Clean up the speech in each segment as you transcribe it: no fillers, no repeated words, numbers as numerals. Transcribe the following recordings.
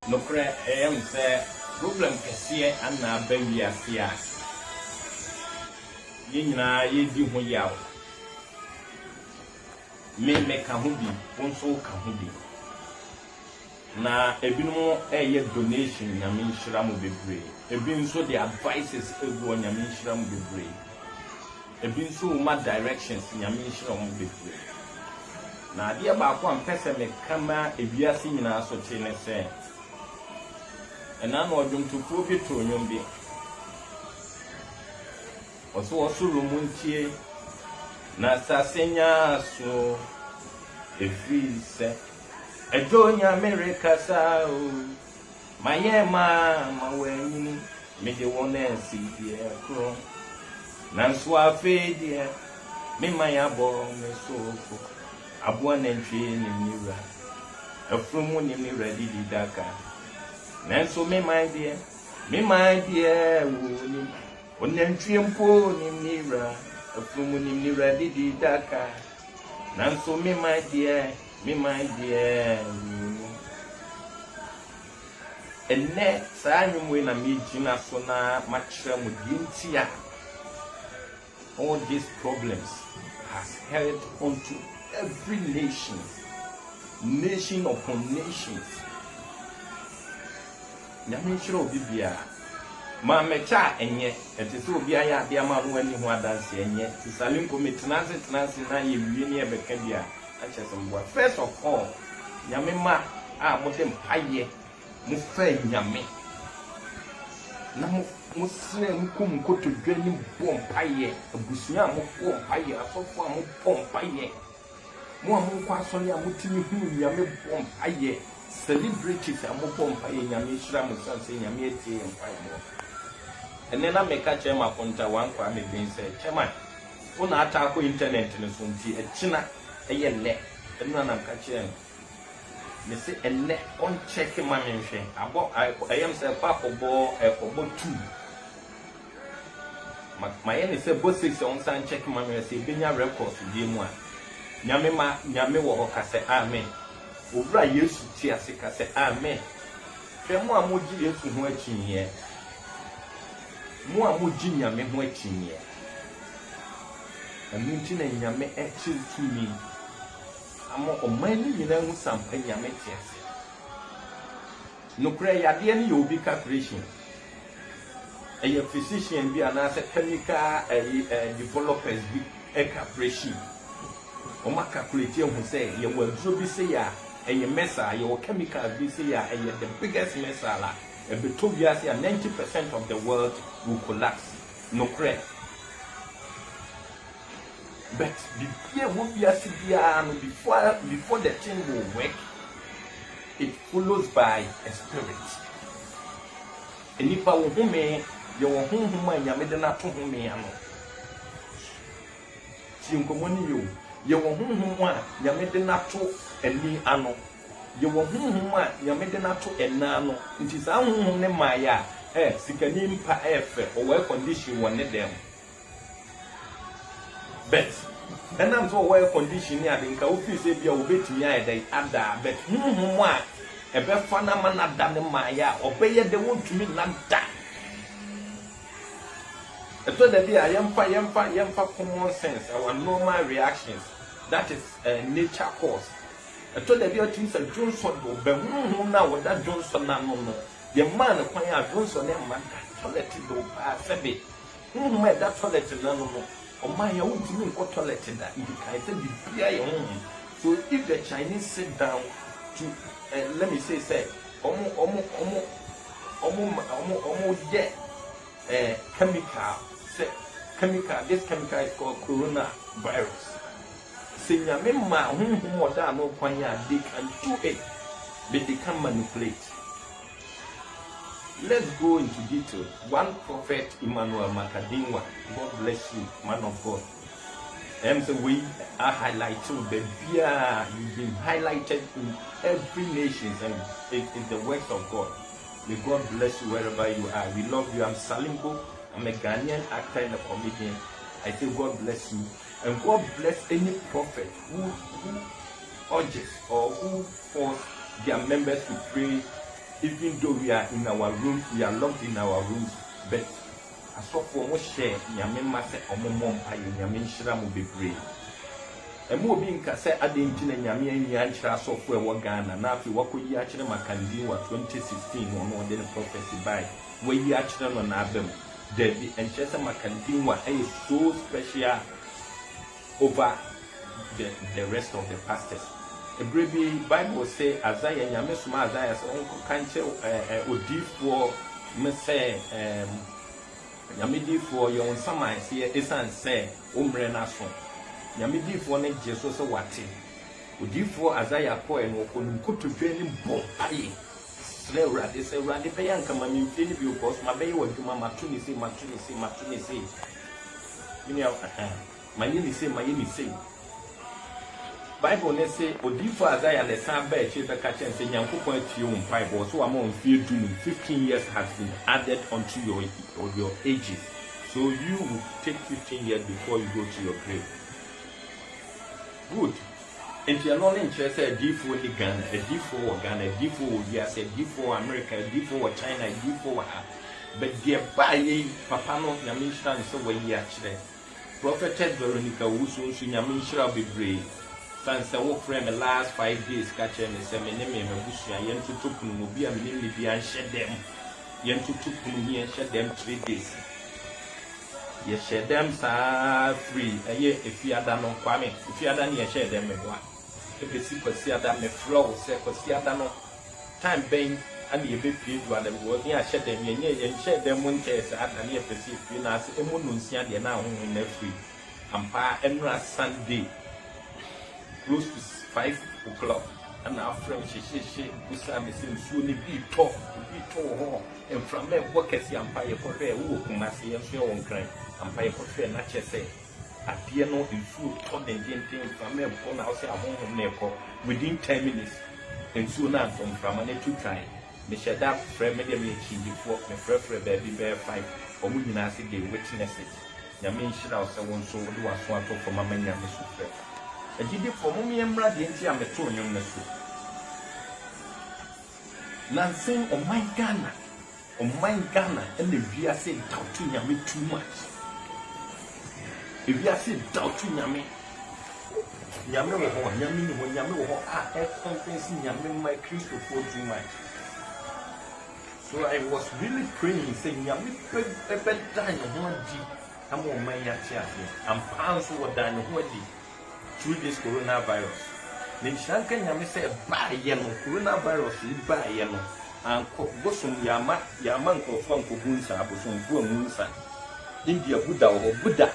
no cre say problem kese ana ba wiase a yina yedi ho yawo me ka ho bi wonso ka ho bi na ebinom eye donation nyame nhira mo bebre ebi nso the advices egu nyame nhira mo bebre ebi nso ma directions nyame nhira mo bebre na ade ba akwa mpese me kama ebiase nyina so che ne se ena no odwumtofo bi to nyom bi oso rumuntie na sasenya so efrise ejonya America sao mayema maweni meje wona si kro nanso afedie me mayabo mesofo abo na ntwe ni mira afrumu ni mira didaka nanso me mindie woni onantwe mpo ni mira afrumu ni mira didaka nanso me mindie enne saa nyumwe na mejina so na machira mu dintia all these problems has held onto every nation upon nations. Nyamechiro bibia ma mecha enye etese obi aya bia ma no ani ho adanse enye tisalim komitinase na ye wie ne ebeka bia achesombo. First of all nyame ma a modem paye mu fa nyame na mu sene nkum koto dwani bom paye abusunya mu bom paye asofo mu bom paye mu kwa sori amutimi hu nyame bom paye celebrities am bom paye nyame shira mu sanse nyame etie mpaye mo ene na meka chema konta wan kwa me bin se chema una ata ko internet ne so nti echina eyele enu na mka chem me se ene on check ma me hwe abo ayem se papa bo ekobo 2 ma ye ne se bo 6 on san check ma me se benya record di mu a nyame wo ka se amen obra yesu ti ase ka se amen hwe mu amoji yesu ho achinye mu amoji nyame ho achinye aminti na nyame echi tumi amo omani nyina hu sampa nyame tiase no kure yade ne yobi calculation a physician bi anase chemical developers bi calculation o ma calculate hu say ye waduro bi say ya mesa ye chemical bi say ya the biggest mesa la e beto biase 90% of the world will collapse no kure. But before the thing will work, it follows by a spirit. And if I will home, you will home and Yamedana to home. Chinkomoni, you will home, Yamedana to and me ano. You will home, Yamedana to and nano. It is our home, Maya, sikanim pa F or well condition one of them. But and I'm so well conditioned here. I think office say be obey me I ada but one a be fana man than Maya obey the one to me not that. I thought that I am common sense, our normal reactions. That is nature cause. I thought that your things are Johnson but now with that Johnson no. The man acquire Johnson and man toilet do pass a bit. Who made that toilet no. Oh my, I want to make what toilet that indicates the so if the Chinese sit down to let me say chemical this chemical is called coronavirus. Say nyamema hu oda no kwanya they can do it but they can manipulate. Let's go into detail. One prophet, Emmanuel Makadinwa, God bless you, man of God. And so we are highlighting the beer. You've been highlighted in every nation, and it is the works of God. May God bless you wherever you are. We love you. I'm Salimbo. I'm a Ghanaian actor and a comedian. I say God bless you, and God bless any prophet who urges or who force their members to pray even though we are in our rooms, we are locked in our rooms, but I saw for more share, Yamima said, or more pie, Yamin Shramu be brave. And more being Cassa Adintin and Yamian Yantra software Wagana, now if you walk with Yachina Makandi or 2016 or more than prophecy by where Yachina on album, Debbie and Chester Makandi were so special over the rest of the pastors. A brave Bible say Isaiah Yamisma Isaiah Uncle Cancher Odi for Messe Yamidi for your own summer here is and say Umbre Nason. Yamidi for next Jesus Wati. Odi for Isaiah Poe and Okun could to train him bomb. Aye. Slay rat is a randy payan come and you because my baby went to Mamma Tunisi. You know, my name is my name is Bible let's say Odifo Isaiah the same bear she catch and say Yankopon to you Bible so among few 15 years has been added onto your ages. So you will take 15 years before you go to your grave. Good. If you are not interested, a D4 in Ghana, a D4 Ghana, a D4 US, a D4 America, a D4 China, a D4 but dear by Papa no Yamisha so way actually. Prophetess Veronica Wusu Yamisha be brave. Fancy walk frame the last 5 days catching the seminary and bush and yen to Tupun will be a minimum and shed them. Yen to Tupun here and shed them 3 days. Yes, shed them are free. A year if you are done on Kwame, if you are done, you shed them in one. If the secret see that may flow, second see that time bang and you be paid while they were near shed them and shed them one case at an year perceive you know, as a moon see the now in the free. And pa and Sunday. Close to 5 o'clock, and our friend she Usami seems soon be talk, and from there, work as the Empire Portrait, who Kumasi and your own crime, Empire Portrait, not just say, a piano in full top and gentle from there, upon our home Neko within 10 minutes, and soon on from an 2 time. The Shadab friend made me before the Frefre baby bear 5 or Munasi gave witnesses. Yamin should also want so do a swap for my mania, Mr. Fred. A giddy for Mummy and Brady and Tia Metonium Nessu. Nansing on my Ghana, and the Via said doubt to Yami too much. If you said doubt to Yami, Yami or Yami when Yami or I confess in Yami my Christ before too much. So I was really praying, saying Yami bed dying one G. I'm on my yacht, and pounds were dying one D. Through this coronavirus. Nishanka Yami said, buy yellow, coronavirus, buy yellow, and Bosum Yaman or Franco Bunsa, Bosum Munsa, India Buddha or Buddha,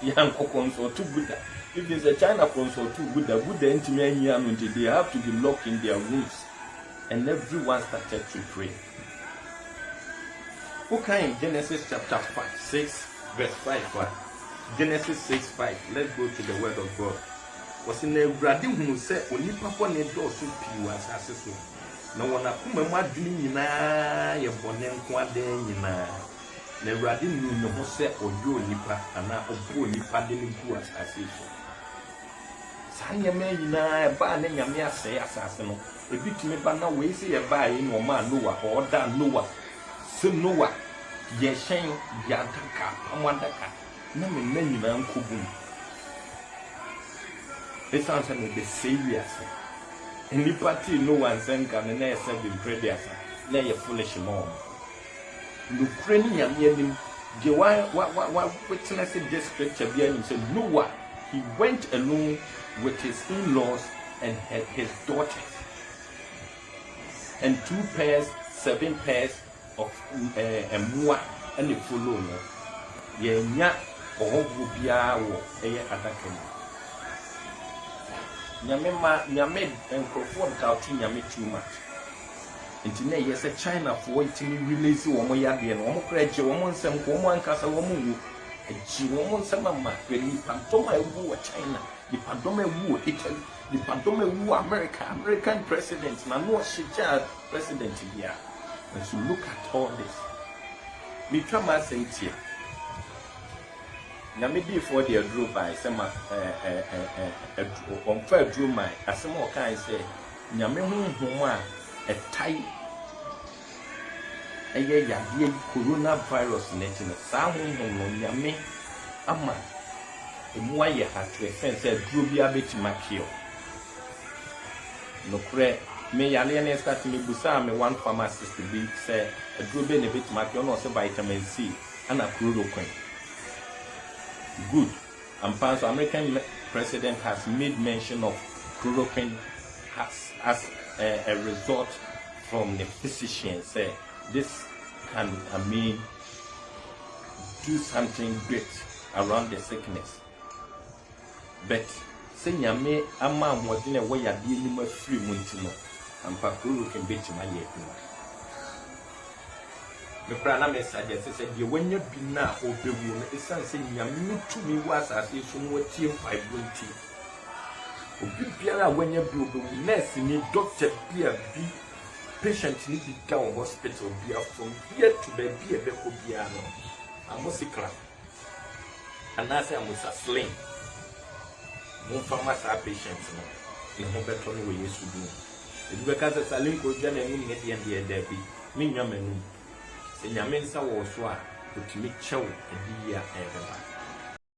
Yanko or two Buddha. If it's a China cons or two Buddha into many until they have to be locked in their rooms, and everyone started to pray. Okay, Genesis chapter 6, verse 5. Genesis 6:5. Let's go to the word of God. Was in a brady who said, when you papa need those who was accessible. No one up my dream, your bonnet, quadden, the brady knew no more set or you nipa, and now a poor nipa didn't do as accessible. Sanya may a ban and Yamia say assassin. A bit me by no way say a buy in or man Noah or that Noah. So Noah, ye shame, Yantaka, Amandaka. No many man kubum. This answer may be serious. And the party no one send can and they said in prayer. Lay a foolish mom. Ukrainian yedim. What witness in this scripture behind said Noah, he went alone with his in-laws and his daughters. And 2 pairs, 7 pairs of mua and the follow. Yenya. Oh, Bubia, Atacama. Yame and Crawford doubting Yame too much. And today, yes, a China for waiting release one yard and one credit, one some woman castle woman, and she won't some of my Pantoma woo China, the Pantoma woo Italy, the Pantoma woo American president, Manu Shija president here. And so look at all this. Me come and say here. Now maybe before they drew by some on fair drew my as some more kind say Nyame hu a tie a year coronavirus netting a sound on Yame Ama. Why you have to offense a drubia bit makio. No cre me alien start me busa me one pharmacist to be say a drubia a bit makio no say vitamin C and a chloroquine. Good. And Pan American president has made mention of chloroquine as a result from the physician say this can do something great around the sickness. But say nyame ama modine we yade ni ma free muntino ampa chloroquine be tima ye kuma. Me kra na message say de wanya bi na obewu no esan say nyame tumi was asase so no tie fibrunti. Obi biara wanya bi obewu nurse ni doctor bi patient ni bi ka hospital bi from here to be bi ebe ko bia no amosikra anase amusa sling mon pharmacy patients no e ho beto no we yesu du e du be ka se salim ko dwa na enu ne de de bi me nyamanu se nyame nsa wo so a otimi chew e bi ya e beba